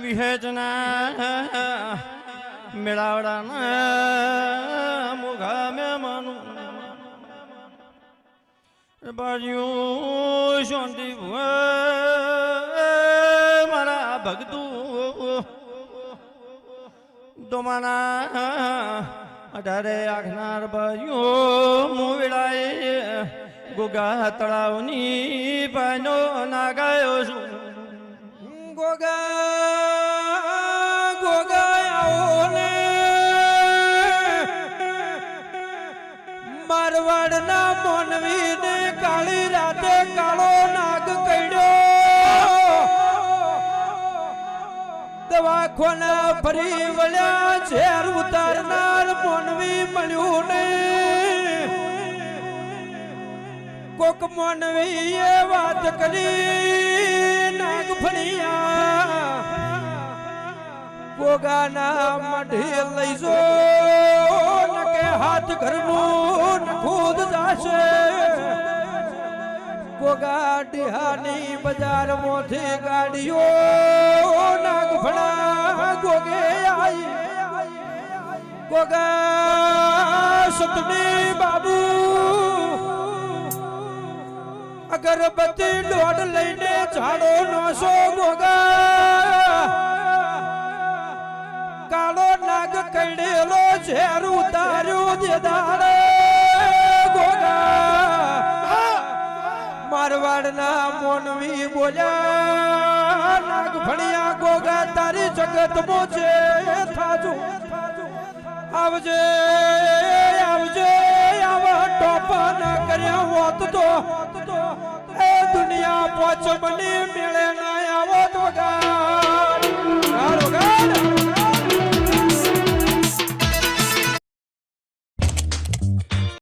વિહેચના મેળાવડાના મુઘા મહેમાનું બાજુ શાંતિ મારા ભગતું દોમાના 18 આખનાર બાજુ મુવેડાએ ગોગા તળાવની પાનો નાગાયો છું ગોગા આવો ને મારવાડના મોનવી ને કાળી રાતે કાળો નાગ કઈડ્યો દવાખાના ફરી વળ્યા ઝેર ઉતારનાર મોનવી મળ્યું ને કોક મોનવી એ વાત કરી નાગ ફણિયા ગોગાના મઢે લઈ જો નકે હાથ ઘરનું ખુદ જાશે ગોગા ડિહાની બજાર મોથી ગાડીઓ નાગ ફણા ગોગે આઈ ગોગા સતની બાબુ અગરબત્તી દોડ લઈને ઝાડો નોસો ગોગા કાળો નાગ કઈડેલો ઝેર ઉતાર્યો જે દાડે ગોગા મારવાડના મોનવી બોલ્યા નાગ ભણ્યા ગોગા તારી જગત મોજે થાજુ આવજે આવજે આવા ટોપા ના કર્યા હોત તો એ દુનિયા પોચ બની મેળે